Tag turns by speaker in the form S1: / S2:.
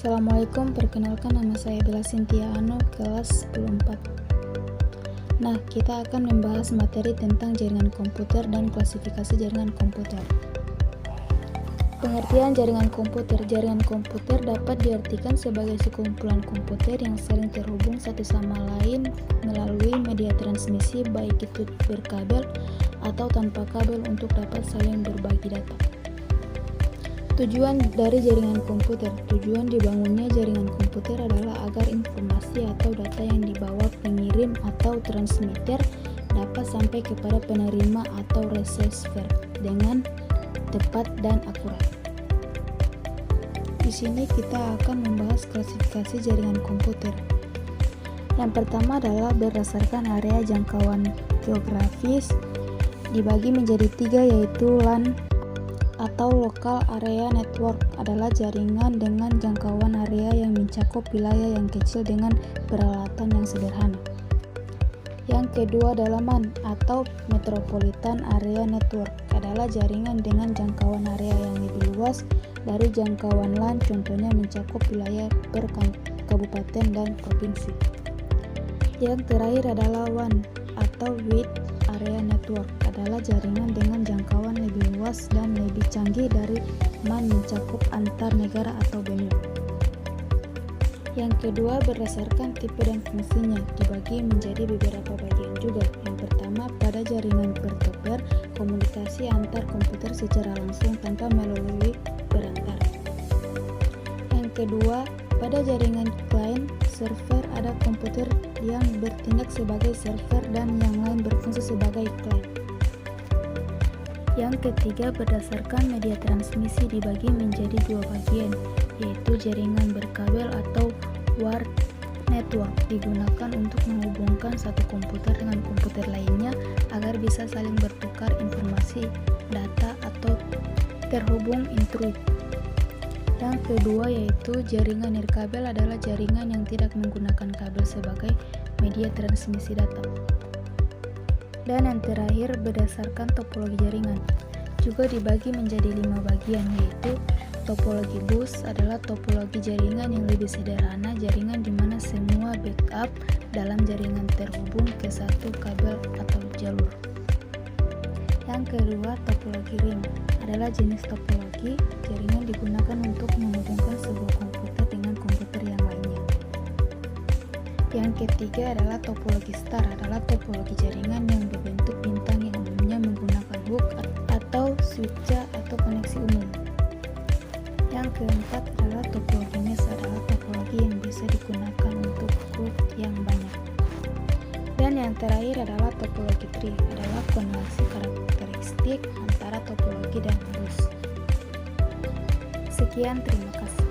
S1: Assalamualaikum, perkenalkan nama saya Bella Cynthia Ano, kelas 10-4. Nah, kita akan membahas materi tentang jaringan komputer dan klasifikasi jaringan komputer. Pengertian jaringan komputer. Jaringan komputer dapat diartikan sebagai sekumpulan komputer yang saling terhubung satu sama lain melalui media transmisi, baik itu berkabel atau tanpa kabel, untuk dapat saling berbagi data. Tujuan dari jaringan komputer. Tujuan dibangunnya jaringan komputer adalah agar informasi atau data yang dibawa pengirim atau transmitter dapat sampai kepada penerima atau receiver dengan tepat dan akurat. Di sini kita akan membahas klasifikasi jaringan komputer. Yang pertama adalah berdasarkan area jangkauan geografis, dibagi menjadi 3, yaitu LAN atau Local Area Network adalah jaringan dengan jangkauan area yang mencakup wilayah yang kecil dengan peralatan yang sederhana. Yang kedua adalah MAN atau Metropolitan Area Network adalah jaringan dengan jangkauan area yang lebih luas dari jangkauan LAN, contohnya mencakup wilayah per kabupaten dan provinsi. Yang terakhir adalah WAN atau Wide Area Network adalah jaringan dengan jangkauan lebih luas dan lebih canggih dari MAN, mencakup antar negara atau benua. Yang kedua, berdasarkan tipe dan fungsinya, dibagi menjadi beberapa bagian juga. Yang pertama, pada jaringan peer-to-peer, komunikasi antar komputer secara langsung tanpa melalui perantara. Yang kedua, pada jaringan client server, ada komputer yang bertindak sebagai server dan yang lain berfungsi sebagai client. Yang ketiga, berdasarkan media transmisi, dibagi menjadi 2 bagian, yaitu jaringan berkabel atau wired network, digunakan untuk menghubungkan satu komputer dengan komputer lainnya agar bisa saling bertukar informasi, data, atau terhubung internet. Yang kedua yaitu jaringan nirkabel adalah jaringan yang tidak menggunakan kabel sebagai media transmisi data. Dan yang terakhir, berdasarkan topologi jaringan, juga dibagi menjadi 5 bagian, yaitu topologi bus adalah topologi jaringan yang lebih sederhana, jaringan di mana semua backup dalam jaringan terhubung ke satu kabel atau jalur. Yang kedua, topologi ring adalah jenis topologi jaringan digunakan untuk menghubungkan sebuah komputer dengan komputer yang lainnya. Yang ketiga adalah topologi star adalah topologi jaringan yang berbentuk bintang yang umumnya menggunakan hook atau switch atau koneksi umum. Yang keempat adalah topologi mesh adalah topologi yang bisa digunakan untuk grup yang banyak. Dan yang terakhir adalah topologi tree adalah kombinasi karakteristik antara topologi dan bus. Sekian, terima kasih.